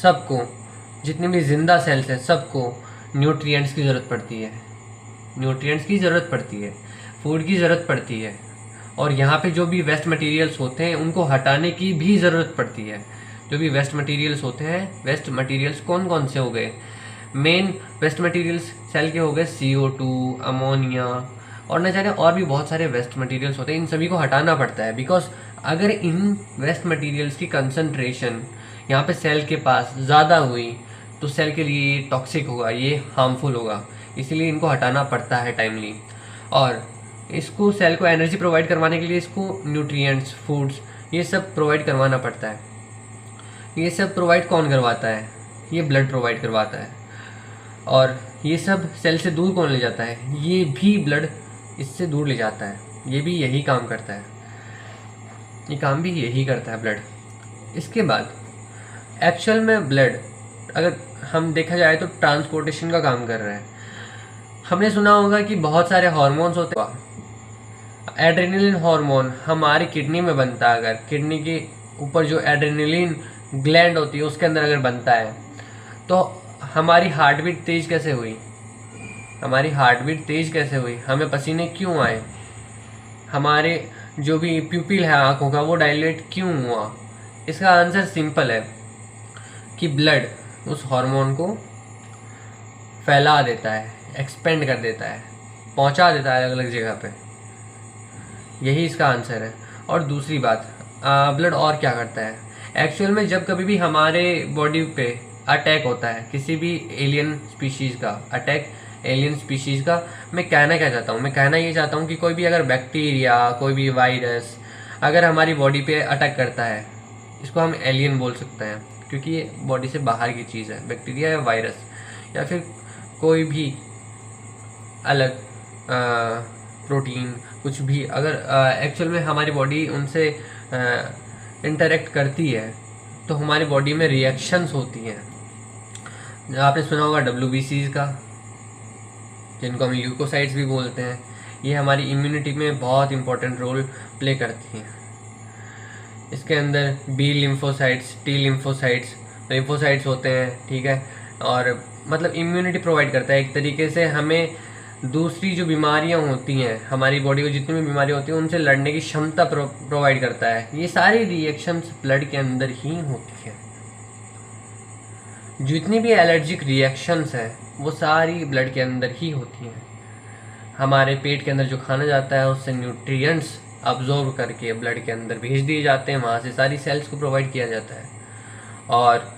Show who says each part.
Speaker 1: सबको, जितने भी जिंदा सेल्स हैं सबको न्यूट्रिएंट्स की ज़रूरत पड़ती है, न्यूट्रिएंट्स की ज़रूरत पड़ती है, फूड की ज़रूरत पड़ती है। और यहाँ पे जो भी वेस्ट मटेरियल्स होते हैं उनको हटाने की भी ज़रूरत पड़ती है। जो भी वेस्ट मटेरियल्स होते हैं, वेस्ट मटेरियल्स कौन कौन से हो गए? मेन वेस्ट मटेरियल्स सेल के हो गए CO2, अमोनिया, और न जाने और भी बहुत सारे वेस्ट मटेरियल्स होते हैं। इन सभी को हटाना पड़ता है, बिकॉज अगर इन वेस्ट मटेरियल्स की कंसंट्रेशन यहाँ पे सेल के पास ज़्यादा हुई तो सेल के लिए ये टॉक्सिक होगा, ये हार्मफुल होगा। इसीलिए इनको हटाना पड़ता है टाइमली। और इसको सेल को एनर्जी प्रोवाइड करवाने के लिए इसको न्यूट्रिएंट्स, फूड्स, ये सब प्रोवाइड करवाना पड़ता है। ये सब प्रोवाइड कौन करवाता है? ये ब्लड प्रोवाइड करवाता है। और ये सब सेल से दूर कौन ले जाता है? ये भी ब्लड इससे दूर ले जाता है। ये भी यही काम करता है, ये काम भी यही करता है ब्लड। इसके बाद एक्चुअल में ब्लड अगर हम देखा जाए तो ट्रांसपोर्टेशन का काम कर रहा है। हमने सुना होगा कि बहुत सारे हार्मोन्स होते हैं। एड्रेनलिन हार्मोन हमारी किडनी में बनता है। अगर किडनी के ऊपर जो एड्रेनलिन ग्लैंड होती है उसके अंदर अगर बनता है तो हमारी हार्ट बीट तेज कैसे हुई? हमारी हार्ट बीट तेज कैसे हुई? हमें पसीने क्यों आए? हमारे जो भी प्यूपिल है आँखों का वो डायलेट क्यों हुआ? इसका आंसर सिंपल है कि ब्लड उस हार्मोन को फैला देता है, एक्सपेंड कर देता है, पहुंचा देता है अलग अलग जगह पे। यही इसका आंसर है। और दूसरी बात, ब्लड और क्या करता है? एक्चुअल में जब कभी भी हमारे बॉडी पे अटैक होता है किसी भी एलियन स्पीशीज़ का, अटैक एलियन स्पीशीज़ का, मैं कहना क्या चाहता हूँ? मैं कहना ये चाहता हूँ कि कोई भी अगर बैक्टीरिया, कोई भी वायरस अगर हमारी बॉडी पे अटैक करता है, इसको हम एलियन बोल सकते हैं क्योंकि ये बॉडी से बाहर की चीज़ है। बैक्टीरिया या वायरस या फिर कोई भी अलग प्रोटीन, कुछ भी अगर एक्चुअल में हमारी बॉडी उनसे इंटरेक्ट करती है तो हमारी बॉडी में रिएक्शंस होती हैं। आपने सुना होगा WBCs का, जिनको हम ल्यूकोसाइट्स भी बोलते हैं। ये हमारी इम्यूनिटी में बहुत इंपॉर्टेंट रोल प्ले करती हैं। इसके अंदर B लिम्फोसाइट्स, T लिम्फोसाइट्स होते हैं, ठीक है। और मतलब इम्यूनिटी प्रोवाइड करता है एक तरीके से। हमें दूसरी जो बीमारियां होती हैं, हमारी बॉडी को जितनी भी बीमारियां होती हैं उनसे लड़ने की क्षमता प्रोवाइड करता है। ये सारी रिएक्शंस ब्लड के अंदर ही होती हैं। जितनी भी एलर्जिक रिएक्शंस हैं वो सारी ब्लड के अंदर ही होती हैं। हमारे पेट के अंदर जो खाना जाता है उससे न्यूट्रिएंट्स अब्जॉर्ब करके ब्लड के अंदर भेज दिए जाते हैं, वहाँ से सारी सेल्स को प्रोवाइड किया जाता है। और